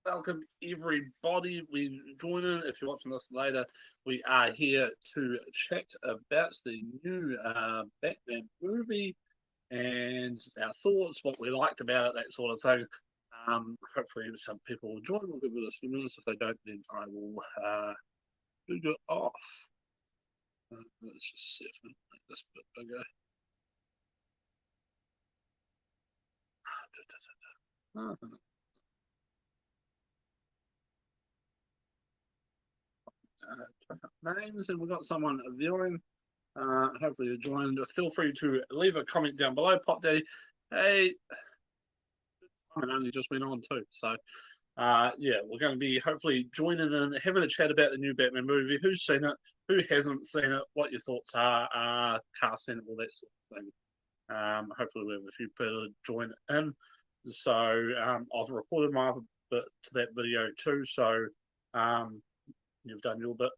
Welcome everybody. We join in. If you're watching this later, we are here to chat about the new Batman movie and our thoughts, what we liked about it, that sort of thing. Hopefully, some people will join. We'll give it a few minutes. If they don't, then I will do it off. Let's just see if I can make this bit bigger. Names, and we've got someone viewing. Hopefully you joined. Feel free to leave a comment down below. Pop Daddy, hey, I only just went on too. So, yeah, we're going to be hopefully joining in, having a chat about the new Batman movie. Who's seen it? Who hasn't seen it? What your thoughts are? Casting, all that sort of thing. Hopefully we have a few people join in. So I've recorded my other bit to that video too. So you've done your bit.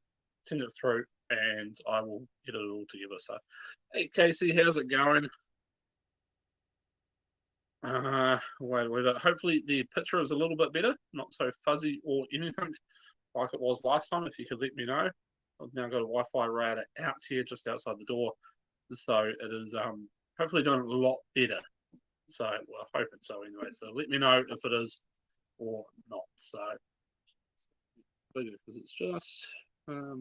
Send it through, and I will get it all together. So, hey Casey, how's it going? Wait. Hopefully the picture is a little bit better, not so fuzzy or anything like it was last time. If you could let me know. I've now got a Wi-Fi router out here just outside the door, so it is hopefully doing a lot better. So, well, hoping so anyway. So let me know if it is or not. So, because it's just a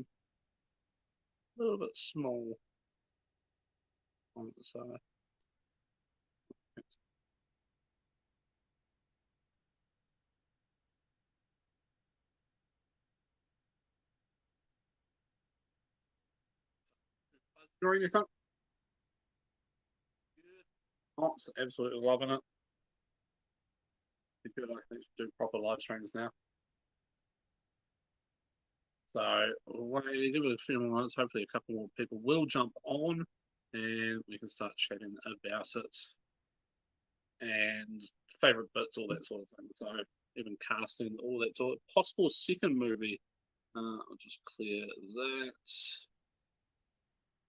little bit small on the side. Or anything? Oh, absolutely loving it. I feel like I need to do proper live streams now. So we'll give it a few more minutes. Hopefully, a couple more people will jump on, and we can start chatting about it and favorite bits, all that sort of thing. So even casting, all that sort of possible second movie. I'll just clear that.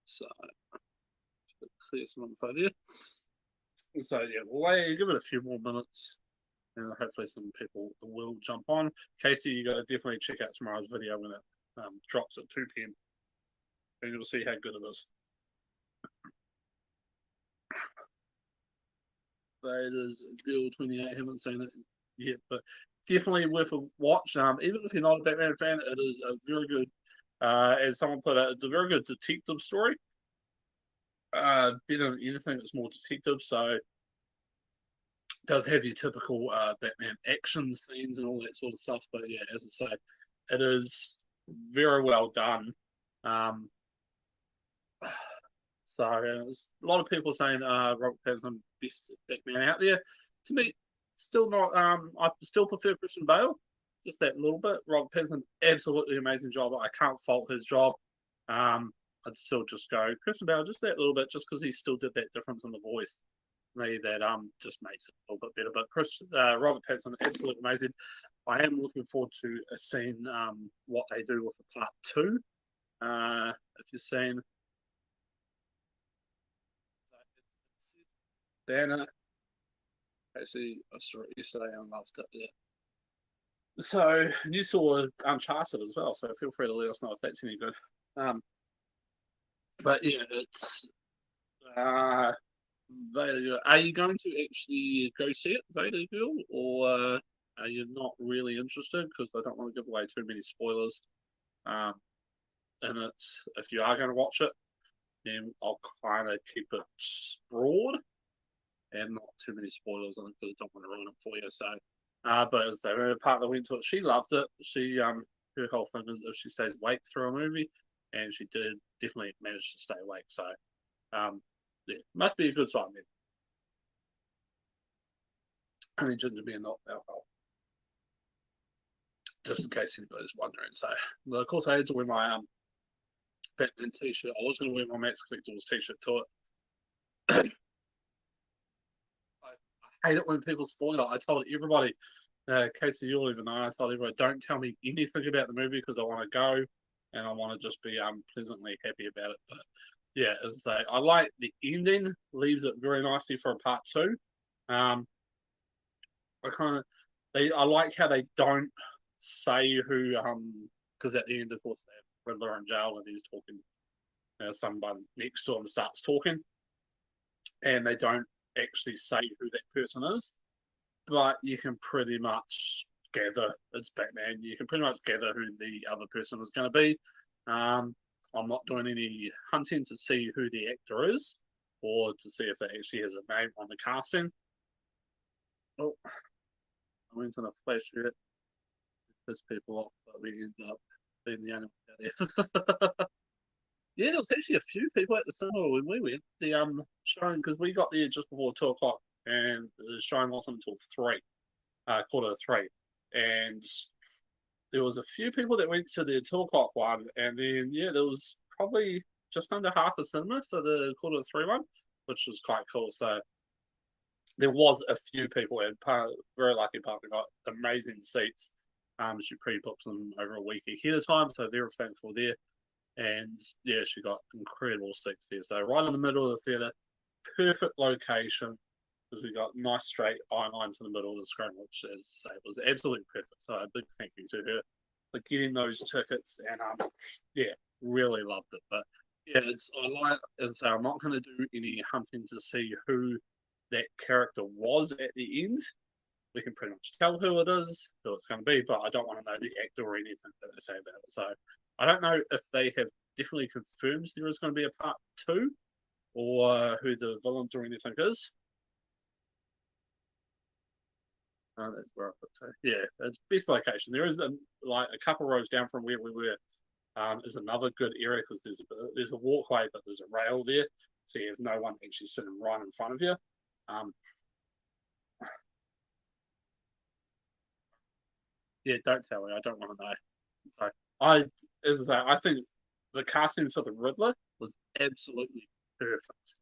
So clear some info there. So yeah, we'll give it a few more minutes, and hopefully some people will jump on. Casey, you got to definitely check out tomorrow's video when it drops at 2 p.m. and you'll see how good it is. Raiders, Girl 28, haven't seen it yet, but definitely worth a watch. Even if you're not a Batman fan, it is a very good, as someone put it, it's a very good detective story. Better than anything, it's more detective, so it does have your typical Batman action scenes and all that sort of stuff. But yeah, as I say, it is very well done. Um, so there's a lot of people saying Robert Pattinson best Batman out there. To me, still not. I still prefer Christian Bale, just that little bit. Robert Pattinson, absolutely amazing job. I can't fault his job. I'd still just go Christian Bale, just that little bit, just because he still did that difference in the voice. Me that just makes it a little bit better. But Robert Pattinson, absolutely amazing. I am looking forward to seeing what they do with the part two. If you've seen Banner, actually, I saw it yesterday and loved it. Yeah. So you saw Uncharted as well, so feel free to let us know if that's any good. Um, but yeah, it's Vader. Are you going to actually go see it, Vader Girl, or are you not really interested? Because I don't want to give away too many spoilers. Um, and it's if you are going to watch it, then I'll kind of keep it broad and not too many spoilers on it because I don't want to ruin it for you. So, but so her partner went to it. She loved it. She her whole thing is if she stays awake through a movie, and she did definitely manage to stay awake. So, yeah, must be a good sign then. I mean, ginger beer, not alcohol, just in case anybody's wondering. So, well, of course, I had to wear my Batman t-shirt. I was going to wear my Max Collectibles t-shirt to it. I hate it when people spoil it. I told everybody, Casey, you'll even know, I told everybody, don't tell me anything about the movie because I want to go and I want to just be pleasantly happy about it. But yeah, as I say, I like the ending, leaves it very nicely for a part two. I kind of I like how they don't say who because at the end, of course, they have Riddler in jail and he's talking. Someone next to him starts talking, and they don't actually say who that person is, but you can pretty much gather it's Batman. You can pretty much gather who the other person is going to be. I'm not doing any hunting to see who the actor is or to see if it actually has a name on the casting. Oh, I went on a flash shoot. Piss people off, but we ended up being the only one out there. Yeah, there was actually a few people at the cinema when we went. The showing because we got there just before 2 o'clock, and the showing wasn't until 3, quarter to 3, and there was a few people that went to the 2 o'clock one, and then yeah, there was probably just under half the cinema for the quarter to 3 one, which was quite cool. So there was a few people, and very lucky partner got amazing seats. She pre-booked them over a week ahead of time, so they were thankful there. And yeah, she got incredible seats there. So right in the middle of the theatre, perfect location because we got nice straight eye lines in the middle of the screen, which, as I say, was absolutely perfect. So a big thank you to her for getting those tickets, and yeah, really loved it. But yeah, I'm not going to do any hunting to see who that character was at the end. We can pretty much tell who it is, who it's going to be, but I don't want to know the actor or anything that they say about it. So I don't know if they have definitely confirmed there is going to be a part 2 or who the villains or anything is. That's where I put to. Yeah, it's best location. There is like a couple rows down from where we were. Is another good area because there's a walkway, but there's a rail there, so you have no one actually sitting right in front of you. Yeah, don't tell me. I don't want to know. So I think the casting for the Riddler was absolutely perfect,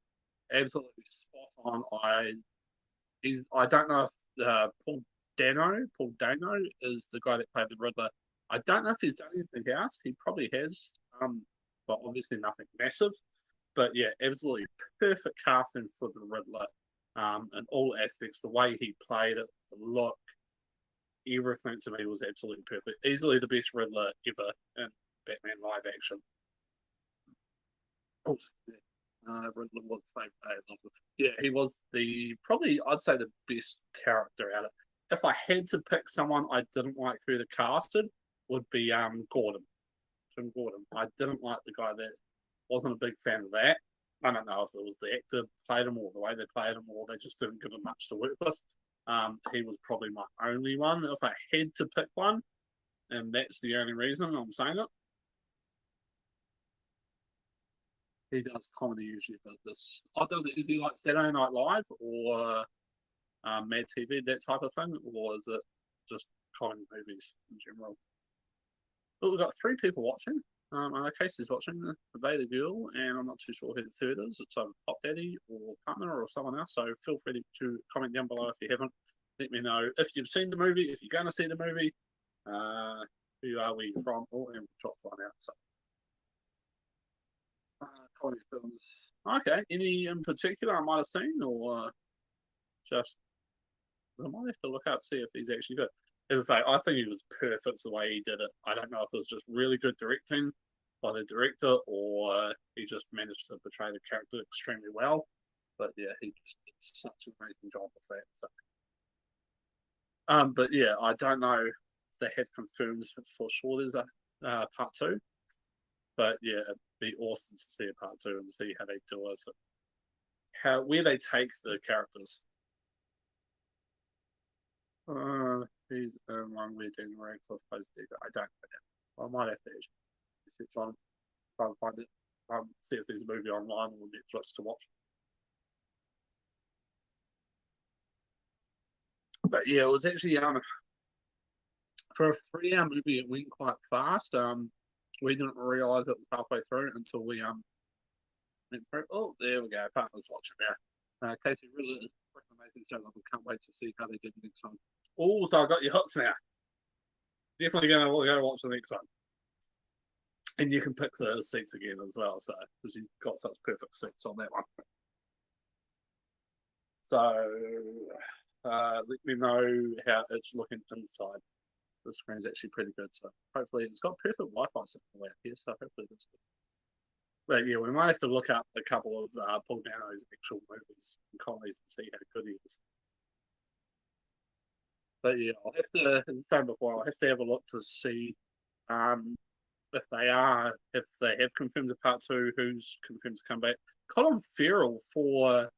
absolutely spot on. I don't know if Paul Dano is the guy that played the Riddler. I don't know if he's done anything else. He probably has, but obviously nothing massive. But yeah, absolutely perfect casting for the Riddler, in all aspects. The way he played it, the look, everything to me was absolutely perfect. Easily the best Riddler ever in Batman live action. Oh, Riddler was favorite. Yeah, he was probably I'd say the best character out of. If I had to pick someone I didn't like who the casted, would be Gordon, Jim Gordon. I didn't like the guy that wasn't a big fan of that. I don't know if it was the actor played him or the way they played him or they just didn't give him much to work with. He was probably my only one. If I had to pick one, and that's the only reason I'm saying it, he does comedy usually, but this. Oh, is he like Saturday Night Live or Mad TV, that type of thing, or is it just comedy movies in general? But we've got 3 people watching. I know Casey's watching the Vader Girl, and I'm not too sure who the third is. It's either Pop Daddy or partner or someone else. So feel free to comment down below if you haven't. Let me know if you've seen the movie, if you're going to see the movie, who are we from, and we'll try to find out. So, comedy films. Okay, any in particular I might have seen, or just I might have to look up see if he's actually good. As I say, I think he was perfect the way he did it. I don't know if it was just really good directing by the director or he just managed to portray the character extremely well. But yeah, he just did such an amazing job with that. So. But yeah, I don't know if they had confirmed for sure there's a part 2. But yeah, it'd be awesome to see a part 2 and see how they do it. So where they take the characters. He's one where Daniel Radcliffe plays Digger. I don't know that. I might have to actually try and find it. See if there's a movie online or Netflix to watch. But yeah, it was actually for a 3-hour movie, it went quite fast. We didn't realise it was halfway through until we went through. Oh, there we go. Partner's watching now. Casey really is amazing stuff. I can't wait to see how they do the next one. Oh, so I got your hooks now. Definitely going to go watch the next one. And you can pick the seats again as well, so because you've got such perfect seats on that one. So let me know how it's looking inside. The screen's actually pretty good, so hopefully it's got perfect Wi-Fi signal out here, so hopefully that's good. But yeah, we might have to look up a couple of Paul Dano's actual movies and comedies and see how good he is. But yeah, I'll have to, as I said before, I'll have to have a look to see if they have confirmed a part 2, who's confirmed to come back. Colin Farrell for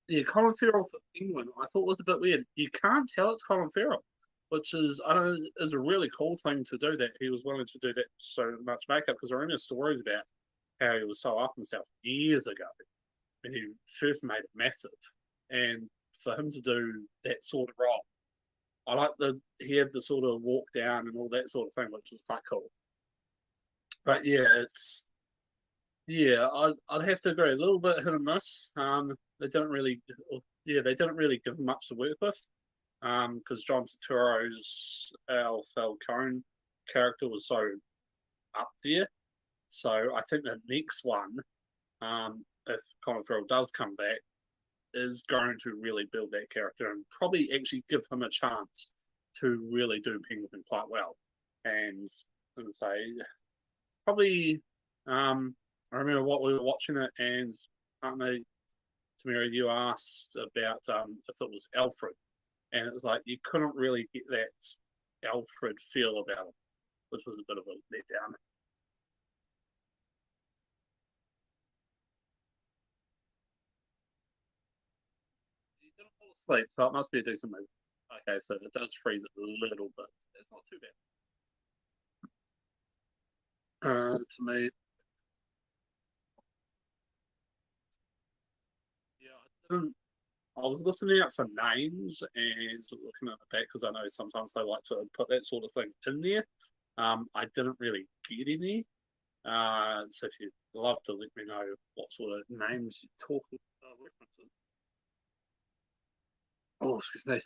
England, I thought was a bit weird. You can't tell it's Colin Farrell, which is is a really cool thing to do. That he was willing to do that so much makeup, because I remember stories about how he was so up himself years ago when he first made it massive, and for him to do that sort of role, I like he had the sort of walk down and all that sort of thing, which was quite cool. But yeah, I'd have to agree, a little bit hit and miss. They didn't really give him much to work with. Because John Turturro's Al Falcone character was so up there. So I think the next one, if Colin Farrell does come back, is going to really build that character and probably actually give him a chance to really do Penguin quite well. And say, probably, I remember what we were watching it, and Tamira, you asked about if it was Alfred, and it was like you couldn't really get that Alfred feel about him, which was a bit of a letdown. He didn't fall asleep, so it must be a decent movie. Okay, so it does freeze a little bit. It's not too bad. To me, yeah, I was listening out for names and looking at the back, because I know sometimes they like to put that sort of thing in there. I didn't really get any. So if you'd love to let me know what sort of names you talk references. Oh, excuse me.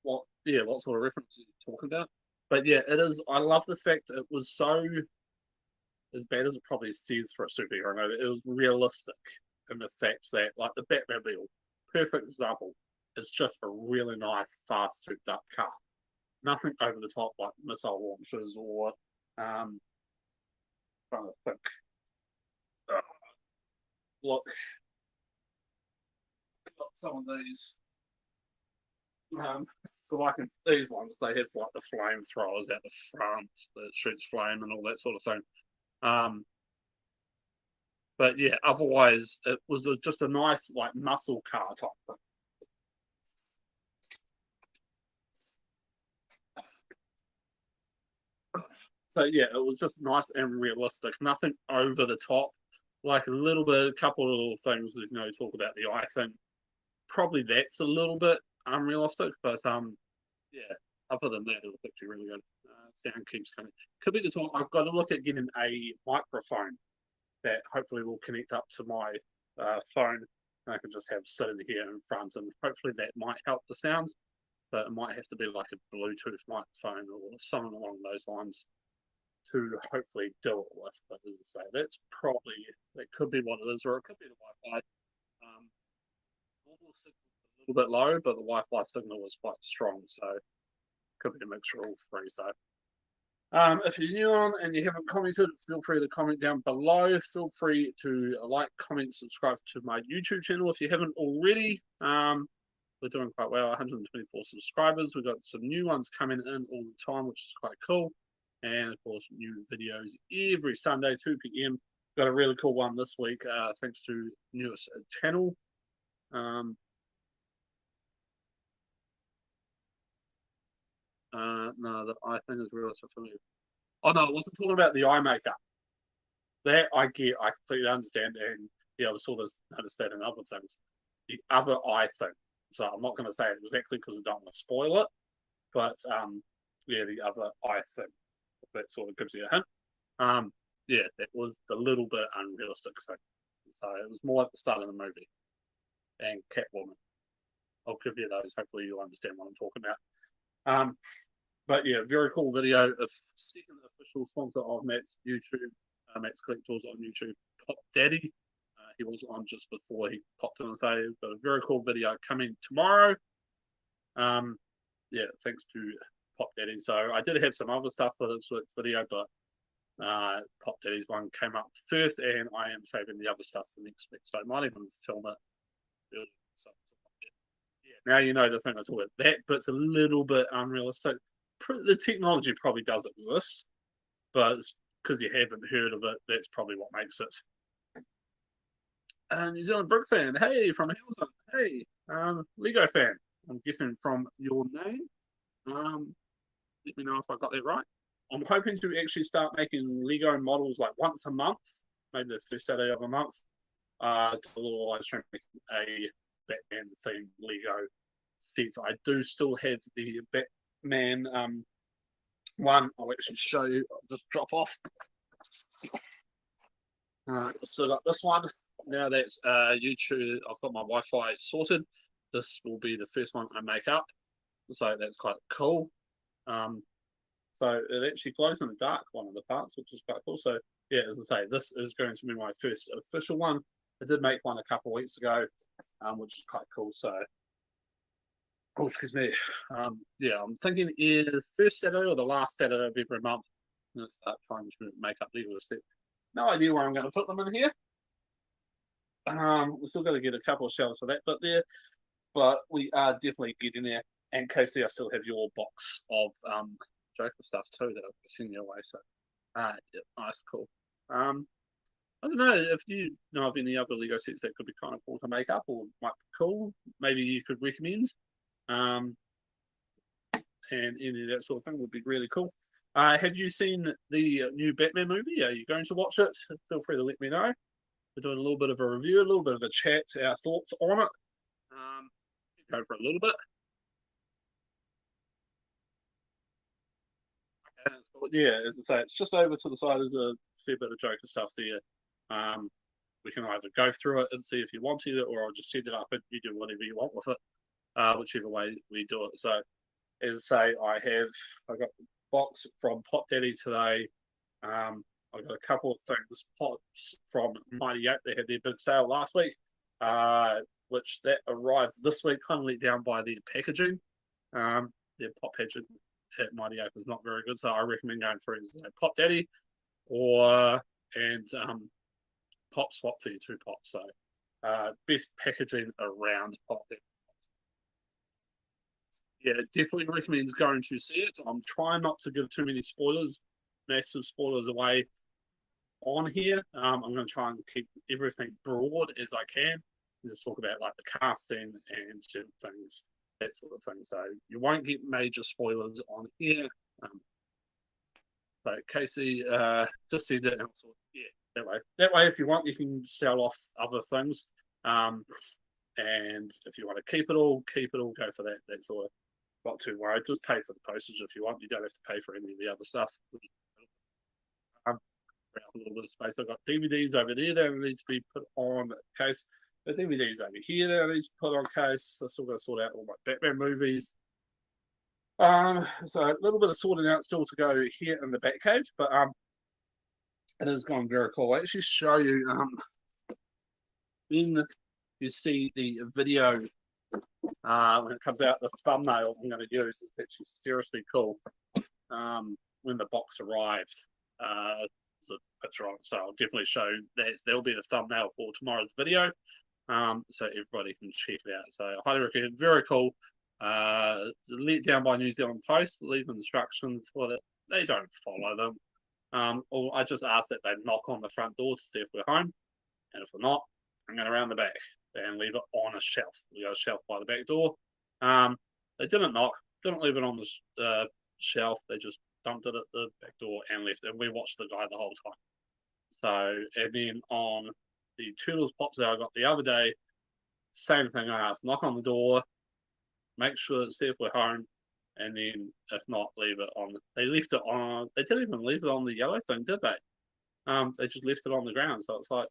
What sort of references you're talking about? But yeah, it is. I love the fact it was so, as bad as it probably seems for a superhero movie, it was realistic in the fact that, like, the Batmobile, perfect example, it's just a really nice, fast, souped up car. Nothing over the top like missile launchers or trying to think. Look, got some of these. So like in these ones, they have like the flamethrowers out the front that shoots flame and all that sort of thing. But yeah, otherwise it was just a nice like muscle car type thing. So yeah, it was just nice and realistic. Nothing over the top. Like a little bit, a couple of little things. There's no talk about the eye thing. Probably that's a little bit unrealistic, but yeah. Other than that, it was actually really good. Sound keeps coming. Could be the time. I've got to look at getting a microphone that hopefully will connect up to my phone. And I can just have sitting here in front, and hopefully that might help the sound. But it might have to be like a Bluetooth microphone or something along those lines to hopefully do it with. But as I say, that could be what it is, or it could be the Wi-Fi. Normal signal a little bit low, but the Wi-Fi signal was quite strong, so could be a mixture of all three. So if you're new on and you haven't commented, feel free to comment down below. Feel free to like, comment, subscribe to my YouTube channel if you haven't already. We're doing quite well, 124 subscribers. We've got some new ones coming in all the time, which is quite cool. And of course, new videos every Sunday, 2 p.m. Got a really cool one this week, thanks to newest channel. No, the eye thing is realistic for me. Oh no, I wasn't talking about the eye makeup. That I get, I completely understand, and yeah, I was sort of noticed that in other things. The other eye thing. So I'm not going to say it exactly because I don't want to spoil it, but yeah, the other eye thing. That sort of gives you a hint. Yeah, that was the little bit unrealistic thing. So it was more at the start of the movie. And Catwoman. I'll give you those. Hopefully you'll understand what I'm talking about. But yeah, very cool video. Of second official sponsor of Matt's YouTube, Matt's Collectors on YouTube, Pop Daddy. He was on just before he popped in and say, got a very cool video coming tomorrow. Yeah, thanks to Pop Daddy. So I did have some other stuff for this video, but Pop Daddy's one came up first, and I am saving the other stuff for next week. So I might even film it early. So, yeah, now you know the thing I talk about. That bit's a little bit unrealistic. The technology probably does exist, but because you haven't heard of it, that's probably what makes it. New Zealand Brick fan, hey, from Hamilton, hey, Lego fan, I'm guessing from your name. Let me know if I got that right. I'm hoping to actually start making Lego models like once a month, maybe the first Saturday of a month. Do a little live stream making a Batman themed Lego set. I do still have the Batman one. I'll actually show you. I'll just drop off. So got this one. Now that's YouTube. I've got my Wi-Fi sorted. This will be the first one I make up. So that's quite cool. So it actually glows in the dark, one of the parts, which is quite cool. So yeah, as I say, this is going to be my first official one. I did make one a couple of weeks ago, which is quite cool. So, oh, excuse me. Yeah, I'm thinking either first Saturday or the last Saturday of every month. I'm going to start trying to make up Lego sets. No idea where I'm going to put them in here. We've still got to get a couple of shelves for that, but we are definitely getting there. And Casey, I still have your box of Joker stuff too that I've sent you away. So, yeah, nice, cool. I don't know if you know of any other Lego sets that could be kind of cool to make up or might be cool. Maybe you could recommend. And any of that sort of thing would be really cool. Have you seen the new Batman movie? Are you going to watch it? Feel free to let me know. We're doing a little bit of a review, a little bit of a chat, our thoughts on it. Go for a little bit. Yeah, as I say, it's just over to the side. There's a fair bit of Joker stuff there. We can either go through it and see if you want it, or I'll just set it up and you do whatever you want with it, whichever way we do it. So, as I say, I got the box from Pot Daddy today. I got a couple of things, pots from Mighty Ape. They had their big sale last week, which that arrived this week, kind of let down by their packaging. Their pot packaging at Mighty Ape is not very good, so I recommend going through Pop Daddy and Pop Swap for your 2 pops. So best packaging around Pop Daddy. Yeah, definitely recommend going to see it. I'm trying not to give too many spoilers, massive spoilers away on here. I'm going to try and keep everything broad as I can. Just talk about like the casting and certain things, that sort of thing. So you won't get major spoilers on here. So Casey just said that. Yeah, that way, if you want, you can sell off other things. And if you want to keep it all, go for that. That's all. Not too worried. Just pay for the postage if you want. You don't have to pay for any of the other stuff. A little bit of space. I've got DVDs over there that need to be put on case. The DVDs over here that need to put on case. I still got to sort out all my Batman movies. So a little bit of sorting out still to go here in the Batcave, but it has gone very cool. I'll actually show you when you see the video when it comes out, the thumbnail I'm going to use. It's actually seriously cool. When the box arrives, there's a picture on it, so I'll definitely show that. There'll be the thumbnail for tomorrow's video, so everybody can check it out. So I highly recommend. Very cool. Let down by New Zealand Post. Leave instructions for it. They don't follow them. Or I just ask that they knock on the front door to see if we're home, and if we're not, I'm going around the back and leave it on a shelf. We got a shelf by the back door. They didn't knock, didn't leave it on the shelf. They just dumped it at the back door and left. And we watched the guy the whole time. So, and then on the Turtles pops that I got the other day, same thing. I asked, knock on the door, make sure, see if we're home, and then if not, leave it on. They left it on. They didn't even leave it on the yellow thing, did they? They just left it on the ground. So it's like,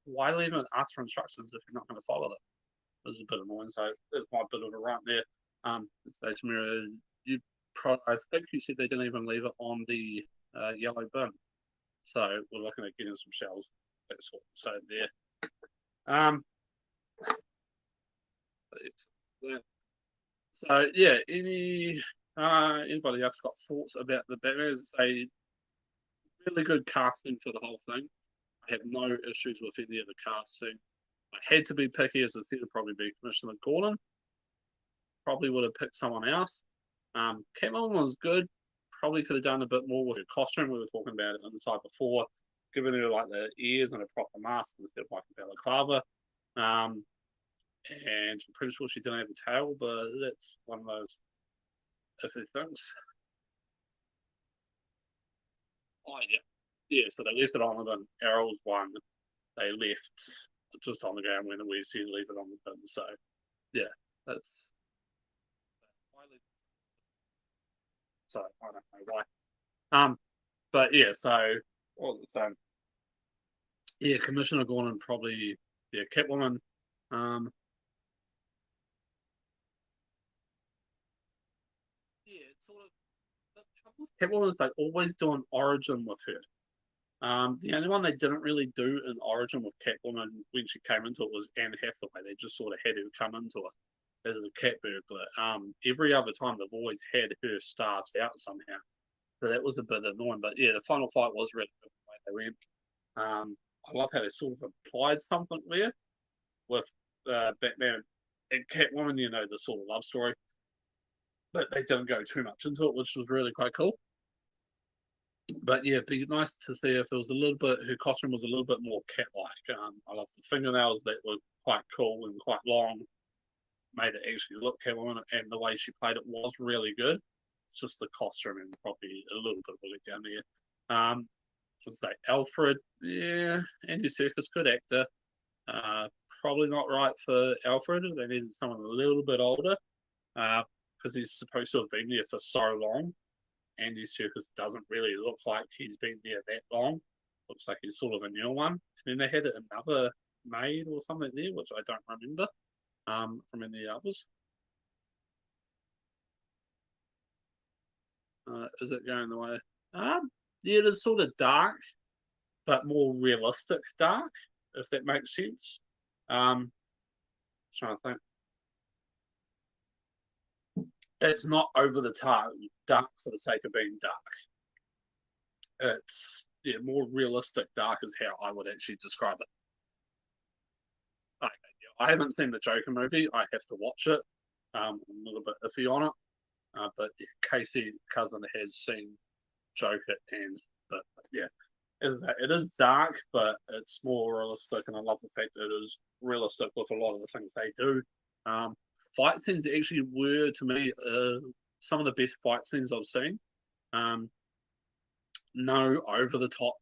why leave it, ask for instructions if you're not going to follow them? It was a bit annoying. So there's my bit of a rant there. So Tamira, I think you said they didn't even leave it on the yellow bin. So we're looking at getting some shells. That's all. So there. Um, so yeah, anybody else got thoughts about the Batman? It's a really good casting for the whole thing. I have no issues with any of the casting. I had to be picky, as I said, it'd probably be Commissioner Gordon. Probably would have picked someone else. Catwoman was good. Probably could have done a bit more with her costume. We were talking about it inside before, giving her like the ears and a proper mask instead of like a balaclava. And I'm pretty sure she didn't have a tail, but that's one of those iffy things. Oh yeah, yeah. So they left it on, and then Errol's one. They left just on the ground when we said leave it on the bin. So yeah, that's so I don't know why. But yeah, so what was it saying? Yeah, Commissioner Gordon probably Catwoman. Um, yeah, it's sort of the trouble with Catwoman is they always do an origin with her. The only one they didn't really do an origin with Catwoman when she came into it was Anne Hathaway. They just sort of had her come into it as a cat burglar. Every other time they've always had her start out somehow. So that was a bit annoying. But yeah, the final fight was really good the way they went. I love how they sort of applied something there with Batman and Catwoman, the sort of love story. But they didn't go too much into it, which was really quite cool. But yeah, it'd be nice to see if it was a little bit, her costume was a little bit more cat-like. I love the fingernails that were quite cool and quite long, made it actually look Catwoman, and the way she played it was really good. It's just the costume and probably a little bit of a letdown there. Was that Alfred? Yeah, Andy Serkis, good actor. Probably not right for Alfred. They needed someone a little bit older because he's supposed to have been there for so long. Andy Serkis doesn't really look like he's been there that long. Looks like he's sort of a new one. And then they had another maid or something there, which I don't remember from any others. Is it going the way? Yeah, it is sort of dark, but more realistic dark, if that makes sense. Trying to think. It's not over the top dark for the sake of being dark. It's more realistic dark is how I would actually describe it. Okay, yeah. I haven't seen the Joker movie. I have to watch it. I'm a little bit iffy on it. But yeah, Casey Cousin has seen Joker, and but yeah, it is dark, but it's more realistic, and I love the fact that it is realistic with a lot of the things they do. Fight scenes actually were to me some of the best fight scenes I've seen. No over the top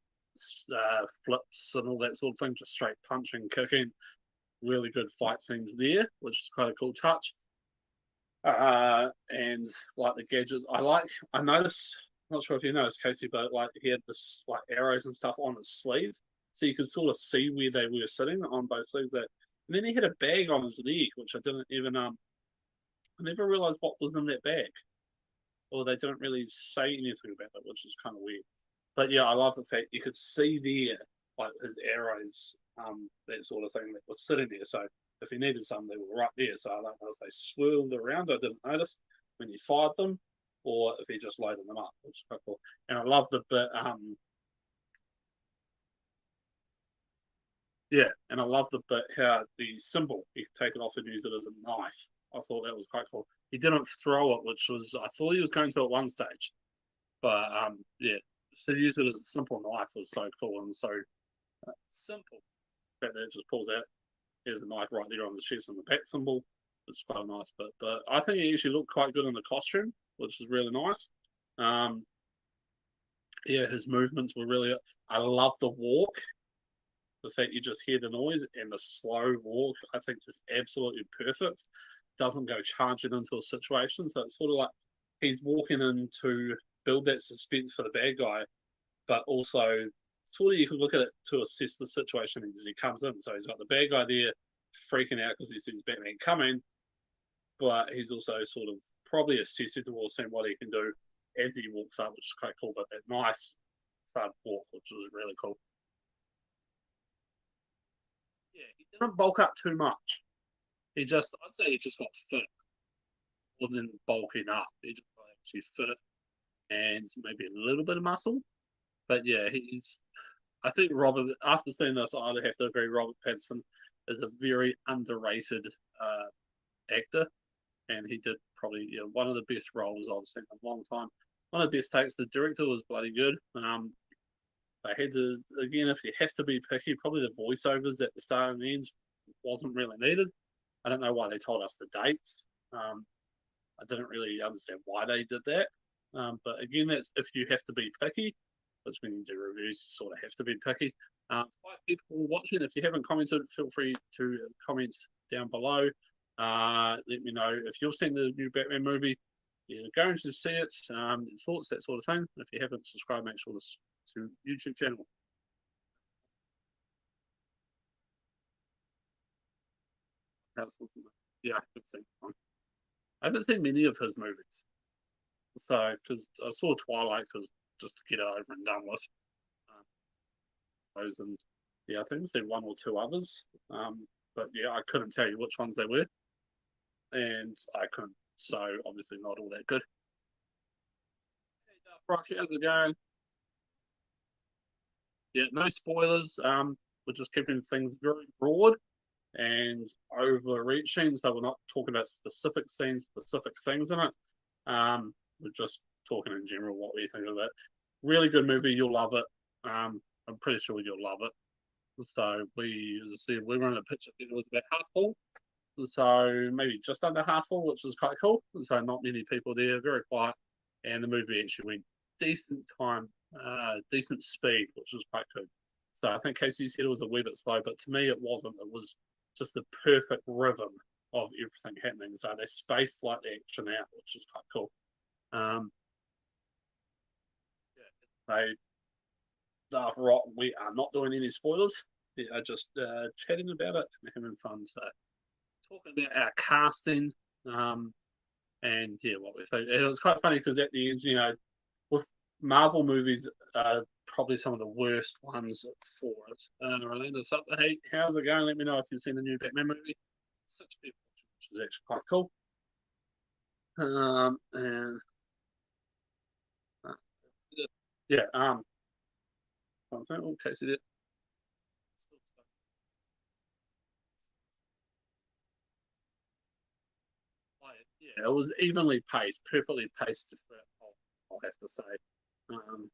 flips and all that sort of thing, just straight punching, kicking. Really good fight scenes there, which is quite a cool touch. And like the gadgets, I noticed. Not sure if you noticed, Casey, but like he had this like arrows and stuff on his sleeve, so you could sort of see where they were sitting on both sleeves. That, and then he had a bag on his leg, which I didn't even I never realized what was in that bag, or they didn't really say anything about it, which is kind of weird. But yeah, I love the fact you could see there like his arrows, that sort of thing that was sitting there. So if he needed some, they were right there. So I don't know if they swirled around. I didn't notice when he fired them, or if he just loaded them up, which is quite cool. And I love the bit, yeah, and I love the bit how the symbol you could take it off and use it as a knife. I thought that was quite cool. He didn't throw it, which was I thought he was going to at one stage, but yeah, to use it as a simple knife was so cool and so simple. The fact that it just pulls out. There's a knife right there on the chest and the bat symbol. It's quite a nice bit, but I think he actually looked quite good in the costume, which is really nice. Yeah, his movements were really. I love the walk. The fact you just hear the noise and the slow walk, I think is absolutely perfect. Doesn't go charging into a situation, so it's sort of like he's walking in to build that suspense for the bad guy, but also sort of you can look at it to assess the situation as he comes in. So he's got the bad guy there freaking out because he sees Batman coming, but he's also sort of probably assessing towards seeing what he can do as he walks up, which is quite cool. But that nice fun walk, which was really cool. Yeah, he didn't bulk up too much. I'd say he just got fit more than bulking up. He just got actually fit and maybe a little bit of muscle. But yeah, I think Robert, after seeing this, I'd have to agree. Robert Pattinson is a very underrated actor, and he did probably one of the best roles I've seen in a long time. One of the best takes. The director was bloody good. They had to, again, if you have to be picky, probably the voiceovers at the start and the end wasn't really needed. I don't know why they told us the dates. I didn't really understand why they did that. But again, that's if you have to be picky, which when you do reviews, you sort of have to be picky. Five people watching. If you haven't commented, feel free to comment down below. Let me know if you've seen the new Batman movie. You're going to see it, thoughts, that sort of thing. If you haven't subscribed, make sure to YouTube channel. Yeah, I haven't seen many of his movies. So, because I saw Twilight, because just to get it over and done with. Those and yeah, I think there's one or two others. But yeah, I couldn't tell you which ones they were, and I couldn't. So obviously not all that good. Hey, Brock, how's it going? Yeah, no spoilers. We're just keeping things very broad and overreaching, so we're not talking about specific scenes, specific things in it. We're just talking in general what we think of it. Really good movie, you'll love it. I'm pretty sure you'll love it. So as I said, we were in a picture that was about half full. So maybe just under half full, which is quite cool. So not many people there, very quiet. And the movie actually went decent time, decent speed, which was quite good. So I think Casey said it was a wee bit slow, but to me it wasn't. It was just the perfect rhythm of everything happening. So they spaced like the action out, which is quite cool. Yeah, we are not doing any spoilers. We are just chatting about it and having fun. So talking about our casting, and yeah, what we think. And it was quite funny because at the end, with Marvel movies, probably some of the worst ones for it. Orlando's up. Hey, how's it going? Let me know if you've seen the new Batman movie. 6 people, which is actually quite cool. And yeah, I think okay, so that. Yeah, it was evenly paced, perfectly paced. I'll have to say. Um,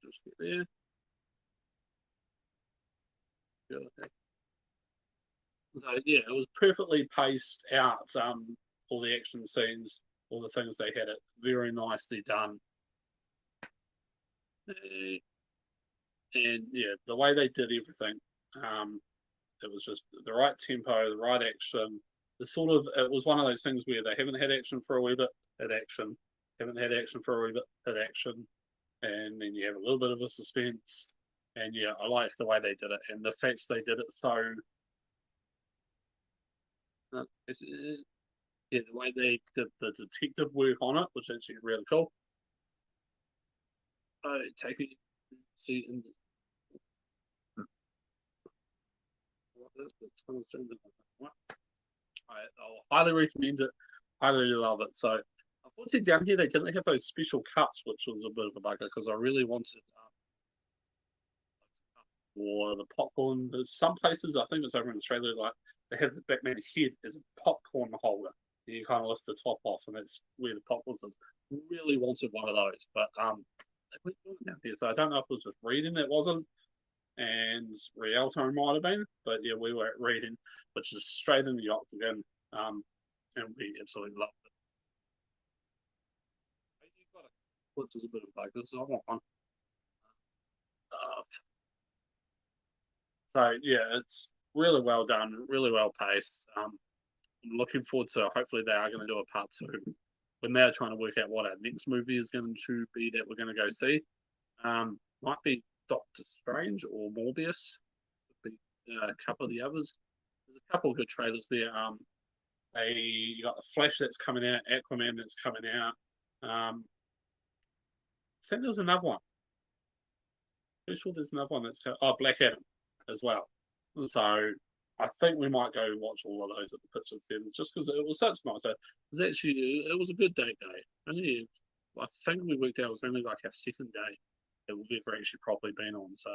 just get there. So yeah, it was perfectly paced out. All the action scenes, all the things they had it very nicely done. And yeah, the way they did everything, it was just the right tempo, the right action. It was one of those things where they haven't had action for a wee bit, had action, haven't had action for a wee bit, had action, and then you have a little bit of a suspense. And yeah, I like the way they did it, and the fact they did it so. Yeah, the way they did the detective work on it was actually really cool. Taking see in I'll highly recommend it. Highly love it. So, unfortunately, down here they didn't have those special cuts, which was a bit of a bugger because I really wanted for the popcorn. There's some places, I think it's over in Australia, like they have the Batman head as a popcorn holder. And you kind of lift the top off, and that's where the popcorn is. Really wanted one of those, but they went down here. So I don't know if it was just reading that wasn't, and Rialto might have been, but yeah, we were at reading, which is straight in the Octagon, and we absolutely loved it. Which is a bit of a bug. So I want one. Uh, So yeah, it's really well done, really well paced. I'm looking forward to. Hopefully, they are going to do a part 2. We're now trying to work out what our next movie is going to be that we're going to go see. Might be Doctor Strange or Morbius. Could be a couple of the others. There's a couple of good trailers there. You got the Flash that's coming out, Aquaman that's coming out. I think there was another one. Pretty sure there's another one that's Black Adam as well. So I think we might go watch all of those at the Pitch of Theatres just because it was such a nice day. It was a good date day. Only I think we worked out it was only like our second day that we've ever actually properly been on. So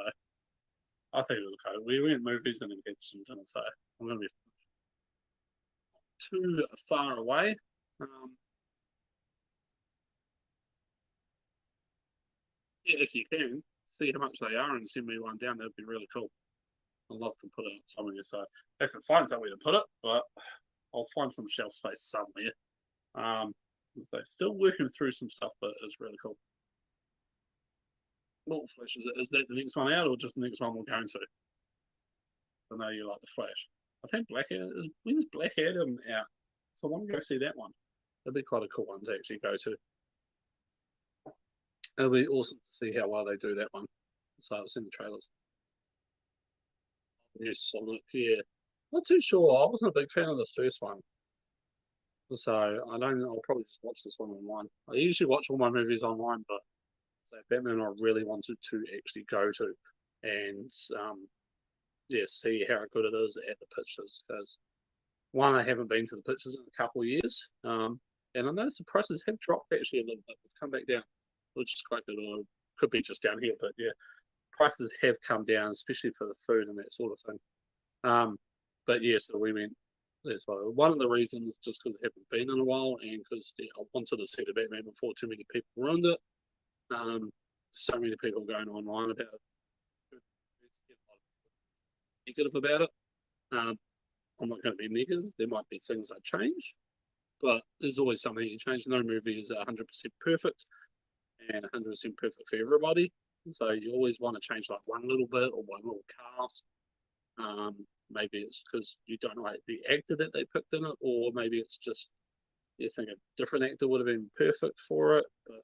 I think it was okay. We went movies and then had some dinner. So I'm going to be too far away. Yeah, if you can see how much they are and send me one down, that'd be really cool. I'd love to put it somewhere. So if it finds somewhere to put it, but I'll find some shelf space somewhere. They're still working through some stuff, but it's really cool. What Flash is that the next one out, or just the next one we're going to? I know you like the Flash. I think Black Adam when's Black Adam out? So I want to go see that one. That'd be quite a cool one to actually go to. It'll be awesome to see how well they do that one. So I've seen the trailers. New Sonic, yeah. Not too sure. I wasn't a big fan of the first one. So I'll probably just watch this one online. I usually watch all my movies online, but Batman I really wanted to actually go to and see how good it is at the pictures because one, I haven't been to the pictures in a couple of years. And I noticed the prices have dropped actually a little bit. They've come back down, which is quite good. Or could be just down here, but yeah, prices have come down, especially for the food and that sort of thing. But yeah, so we went. That's why one of the reasons, just because it hadn't been in a while, and because I wanted to see the Batman before too many people ruined it. So many people going online about it, negative about it. I'm not going to be negative. There might be things that change, but there's always something you change. No movie is 100% perfect and 100% perfect for everybody. So you always want to change like one little bit or one little cast. Maybe it's because you don't like the actor that they picked in it, or maybe it's just you think a different actor would have been perfect for it. But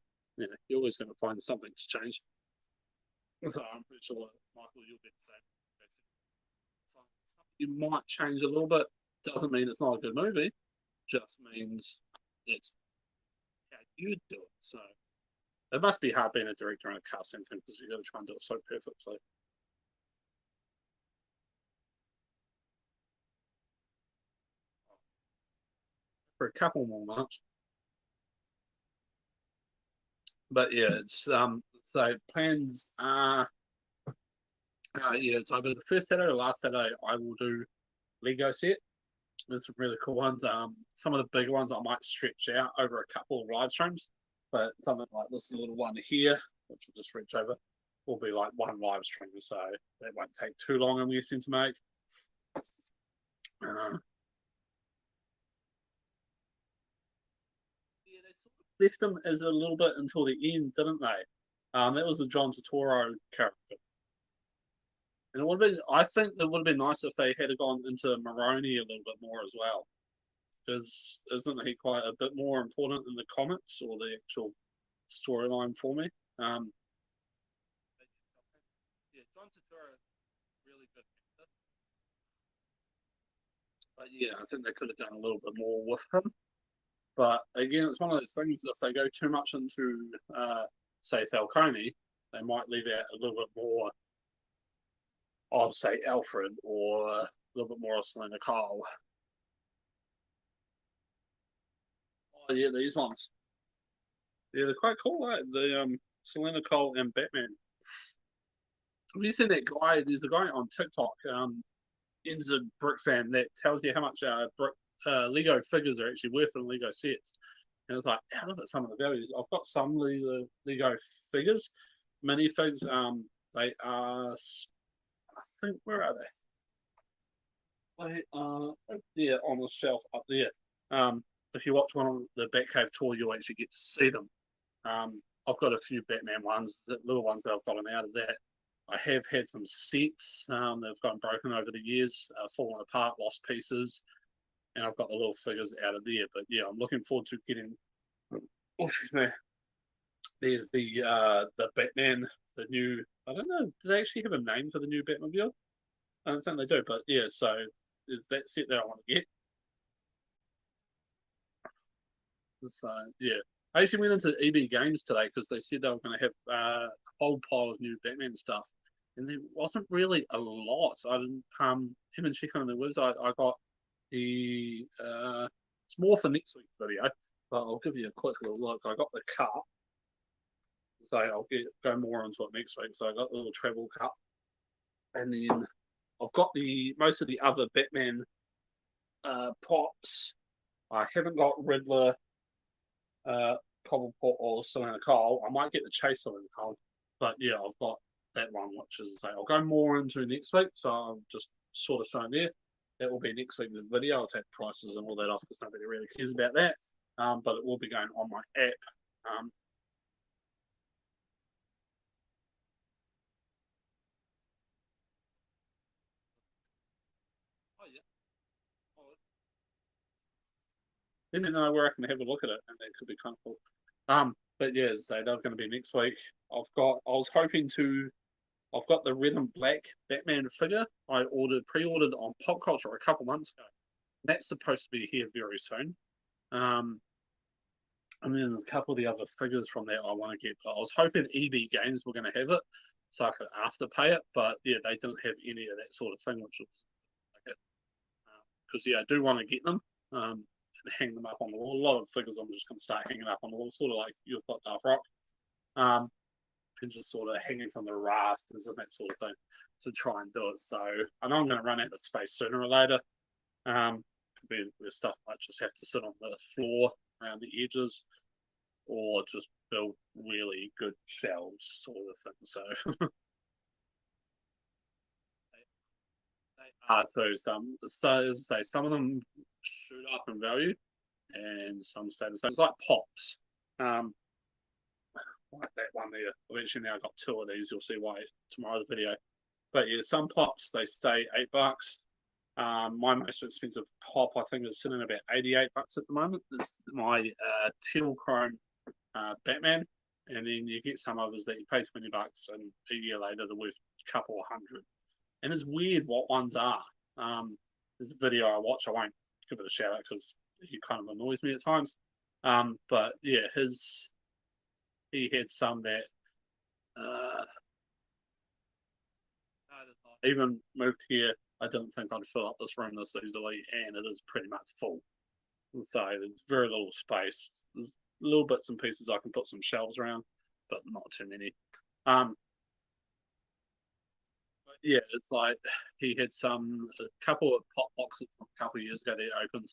you're always going to find something to change. So I'm pretty sure, Michael, you'll be the same. You might change a little bit. Doesn't mean it's not a good movie. Just means it's how you do it. So it must be hard being a director and a casting thing because you got to try and do it so perfectly. For a couple more months. But yeah, it's so plans are it's either the first Saturday or last Saturday I will do Lego set. There's some really cool ones. Some of the bigger ones I might stretch out over a couple of live streams, but something like this little one here, which will just stretch over, will be like one live stream, so that won't take too long, I'm guessing, to make. They sort of left them as a little bit until the end, didn't they? That was a John Turturro character. And it would have been, I think it would have been nice if they had gone into Maroni a little bit more as well. Because isn't he quite a bit more important in the comics or the actual storyline for me? Yeah, John Turturro, really good actor. But yeah, I think they could have done a little bit more with him. But again, it's one of those things. If they go too much into, say, Falcone, they might leave out a little bit more of, say, Alfred or a little bit more of Selena Kyle. Oh yeah, these ones. Yeah, they're quite cool. Right? The Selena Kyle and Batman. Have you seen that guy? There's a guy on TikTok. He's a brick fan that tells you how much Lego figures are actually worth in Lego sets. And it's like, how look at some of the values. I've got some Lego figures, minifigs. They are, I think, where are they? They are up there on the shelf up there. If you watch one on the Batcave tour, you'll actually get to see them. I've got a few Batman ones, the little ones that I've gotten out of that. I have had some sets they've gotten broken over the years, fallen apart, lost pieces, and I've got the little figures out of there. But yeah, I'm looking forward to getting. Oh, excuse me. There's the Batman, the new. I don't know. Do they actually have a name for the new Batmobile? I don't think they do, but yeah. So there's that set that I want to get. So yeah, I actually went into EB Games today because they said they were going to have a whole pile of new Batman stuff, and there wasn't really a lot. I didn't even check on the website. I got the it's more for next week's video, but I'll give you a quick little look. I got the cup, so I'll go more into it next week. So I got the little travel cup, and then I've got most of the other Batman pops. I haven't got Riddler, Cobblepot, or Selena Kyle. I might get the Chase Selena Kyle, but yeah, I've got that one, which is I'll go more into next week. So I'm just sort of showing there. That will be next week's video. I'll take prices and all that off because nobody really cares about that. But it will be going on my app. Oh yeah. Let me know where I can have a look at it, and that could be kind of cool. But yeah, so they're going to be next week. I was hoping to. I've got the red and black Batman figure I pre-ordered on Pop Culture a couple months ago. That's supposed to be here very soon. And then there's a couple of the other figures from there I want to get. But I was hoping EB Games were going to have it, so I could afterpay it. But yeah, they didn't have any of that sort of thing, which was like it. Because yeah, I do want to get them and hang them up on the wall. A lot of figures I'm just going to start hanging up on the wall, sort of like you've got Darth Rock. And just sort of hanging from the rafters and that sort of thing to try and do it. So I know I'm going to run out of space sooner or later. Where stuff might just have to sit on the floor around the edges, or just build really good shelves sort of thing. So they are too. Some of them shoot up in value, and some stay the same. It's like pops. Like that one there. Eventually now I've got two of these. You'll see why tomorrow's video. But yeah, some pops they stay $8. My most expensive pop I think is sitting about $88 at the moment. It's my teal chrome Batman, and then you get some others that you pay $20, and a year later they're worth a couple of hundred. And it's weird what ones are. There's a video I watch. I won't give it a shout out because he kind of annoys me at times. But yeah, he had some that even moved here. I didn't think I'd fill up this room this easily, and it is pretty much full. So there's very little space. There's little bits and pieces I can put some shelves around, but not too many. But yeah, it's like he had a couple of pop boxes from a couple of years ago that opened,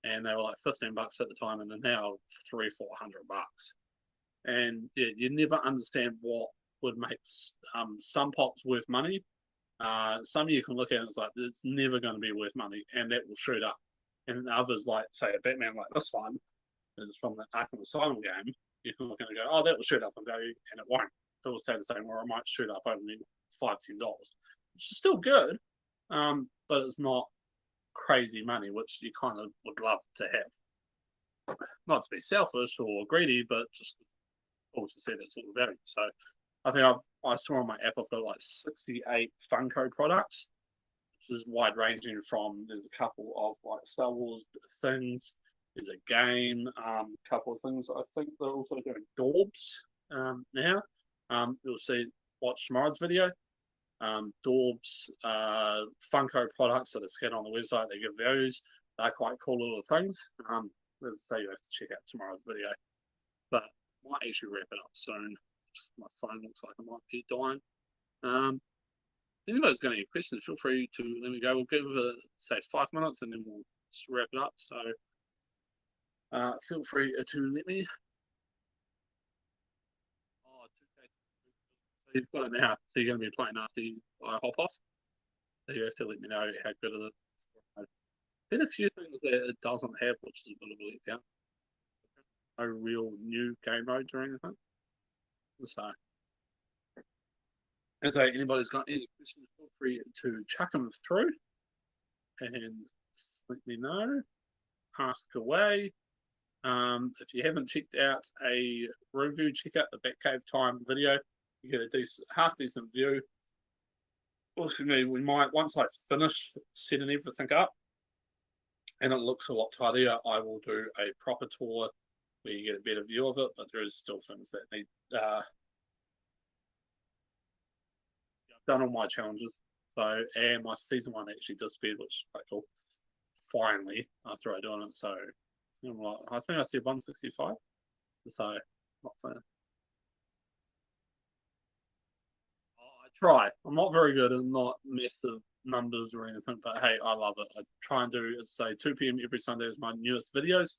and they were like $15 at the time, and they're now $300-400. And yeah, you never understand what would make some pops worth money. Some you can look at and it's like it's never going to be worth money, and that will shoot up. And others, like say a Batman like this one, is from the Arkham Asylum game. You can look at it and go, oh, that will shoot up in value, and it won't. It will stay the same, or it might shoot up only $5-10, which is still good, but it's not crazy money, which you kind of would love to have. Not to be selfish or greedy, but just also see that sort of value. So I think I saw on my app I've got like 68 Funko products, which is wide ranging from there's a couple of like Star Wars things, there's a game, a couple of things. I think they're also doing Dorbs now. You'll watch tomorrow's video. Dorbs, Funko products that are scanned on the website. They give values. They're quite cool little things. As I say, you have to check out tomorrow's video. But I might actually wrap it up soon. My phone looks like it might be dying. If anybody's got any questions, feel free to let me go. We'll give it, say, 5 minutes and then we'll just wrap it up. So feel free to let me. Oh, so you've got it now. So you're going to be playing after I hop off. So you have to let me know how good it is. There's a few things that it doesn't have, which is a bit of a letdown. No real new game modes or anything. So, as anybody's got any questions, feel free to chuck them through and let me know. Ask away. If you haven't checked out a review, check out the Batcave Time video. You get a half decent view. Also, we might, once I finish setting everything up and it looks a lot tidier, I will do a proper tour where you get a better view of it, but there is still things that need done on my challenges. So, and my season 1 actually disappeared, which is quite cool. Finally, after I done it, so I think I said 165. So, not fair. I try. I'm not very good and not massive numbers or anything, but hey, I love it. I try and do, as I say, 2 p.m. every Sunday is my newest videos.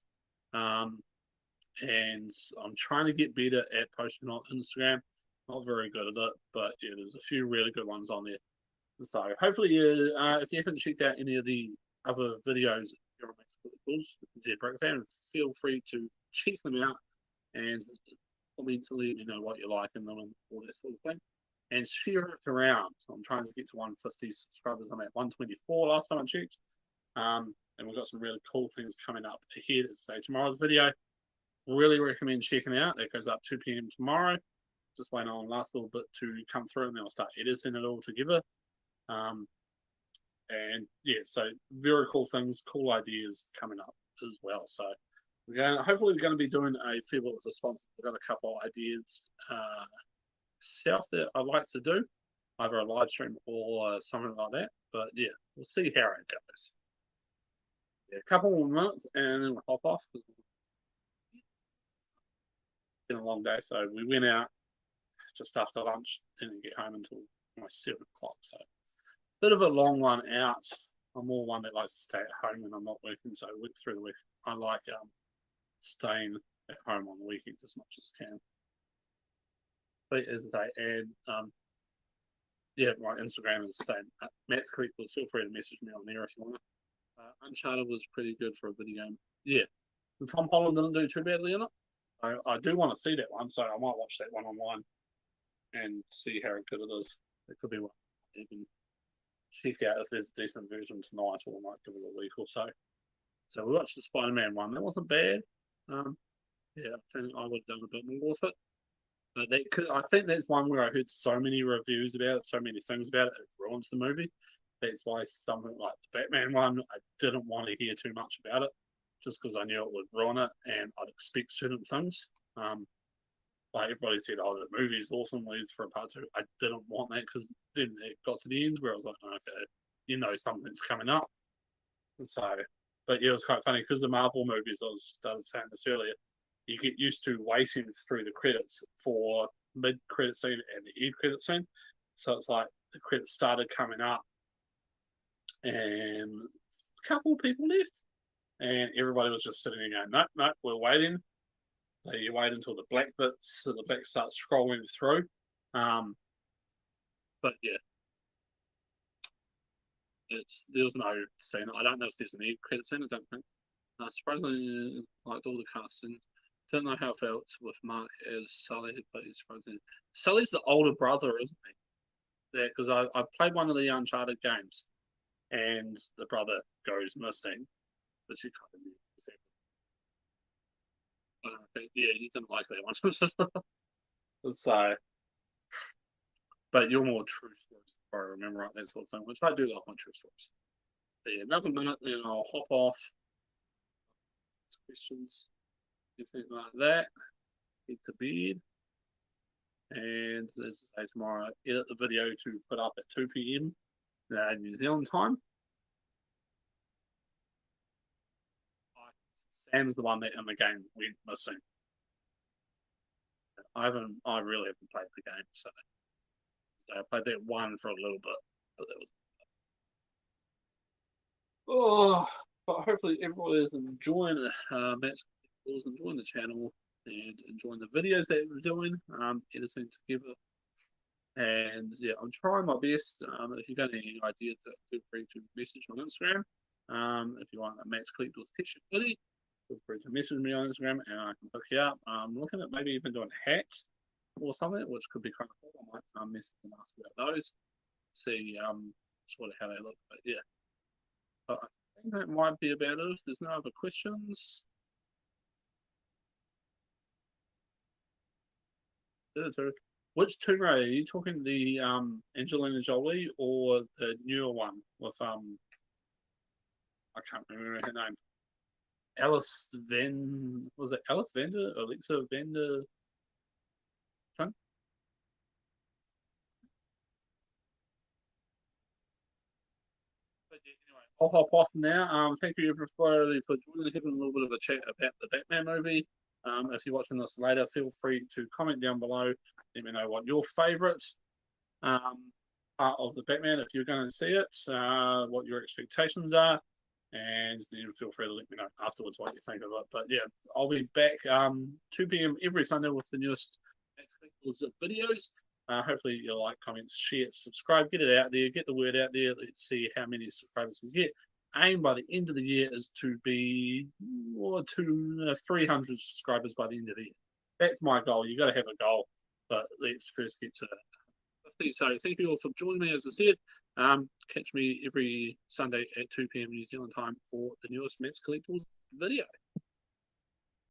And I'm trying to get better at posting on Instagram. Not very good at it, but yeah, there's a few really good ones on there. So hopefully, if you haven't checked out any of the other videos here on Z Breakdown, feel free to check them out and comment to let me know what you like and all that sort of thing. And share it around. So I'm trying to get to 150 subscribers. I'm at 124 last time I checked. And we've got some really cool things coming up ahead. So tomorrow's video, really recommend checking out. That goes up 2 p.m. tomorrow. Just waiting on the last little bit to come through, and then I'll start editing it all together. And yeah, so very cool things, cool ideas coming up as well. So hopefully we're going to be doing a fair bit with the sponsors. We've got a couple of ideas south that I'd like to do, either a live stream or something like that. But yeah, we'll see how it goes. Yeah, a couple more minutes and then we'll hop off. It's been a long day, so we went out just after lunch, didn't get home until almost 7 o'clock. So bit of a long one out. I'm more one that likes to stay at home when I'm not working. So through the week, I like staying at home on the weekend as much as I can. But as I say, and yeah, my Instagram is the same. Matt's Collectibles. Feel free to message me on there if you want. Uncharted was pretty good for a video game. Yeah, and Tom Holland didn't do too badly in it. I do want to see that one, so I might watch that one online and see how good it is. It could be one even check out if there's a decent version tonight, or I might give it a week or so. So we watched the Spider-Man one. That wasn't bad. Yeah, I think I would have done a bit more with it. But I think that's one where I heard so many reviews about it, so many things about it, it ruins the movie. That's why something like the Batman one, I didn't want to hear too much about it, just because I knew it would ruin it, and I'd expect certain things. Like everybody said, oh, the movie's awesome, leads for a part 2. I didn't want that, because then it got to the end where I was like, okay, something's coming up. So, but yeah, it was quite funny, because the Marvel movies, I was saying this earlier, you get used to waiting through the credits for mid-credit scene and the end-credit scene. So it's like the credits started coming up, and a couple of people left, and everybody was just sitting there going, nope, we're waiting. So you wait until the black bits, so the black starts scrolling through. But yeah, there was no scene. I don't know if there's an end credit scene. I don't think. Surprisingly, liked all the casting. Don't know how it felt with Mark as Sully, but he's surprising. Sully's the older brother, isn't he? Yeah, because I've played one of the Uncharted games, and the brother goes missing, which you kind of knew. Yeah, he didn't like that one. So, but you're more true stories, if I remember right, that sort of thing, which I do like my true stories. But yeah, another minute, then I'll hop off. Questions, anything like that. Get to bed. And as I say, tomorrow, edit the video to put up at 2 p.m. New Zealand time. Sam's the one that in the game went missing. I really haven't played the game, so I played that one for a little bit, but that was. But hopefully everyone is enjoying Matt's enjoying the channel and enjoying the videos that we're doing, editing together. And yeah, I'm trying my best. If you've got any ideas, feel free to message on Instagram. If you want a Matt's Collectibles t-shirt hoodie, feel free to message me on Instagram and I can hook you up. I'm looking at maybe even doing hats or something, which could be kind of cool. I might message and ask about those, see sort of how they look. But yeah, but I think that might be about it. If there's no other questions. Which Tomb Raider? Are you talking the Angelina Jolie or the newer one with I can't remember her name. Alice Van, was it Alice Vander, Alexa Vander, son? But yeah, anyway, I'll hop off now. Thank you everybody for joining, having a little bit of a chat about the Batman movie. If you're watching this later, feel free to comment down below. Let me know what your favourite part of the Batman, if you're going to see it, what your expectations are, and then feel free to let me know afterwards what you think of it. But yeah, I'll be back 2 p.m. every Sunday with the newest videos. Hopefully you like, comment, share, subscribe, get it out there, get the word out there. Let's see how many subscribers we get. Aim by the end of the year is to be 300 subscribers by the end of the year. That's my goal. You got to have a goal, but let's first get to that. So thank you all for joining me. As I said, catch me every Sunday at 2 p.m. New Zealand time for the newest Matt's Collectibles video.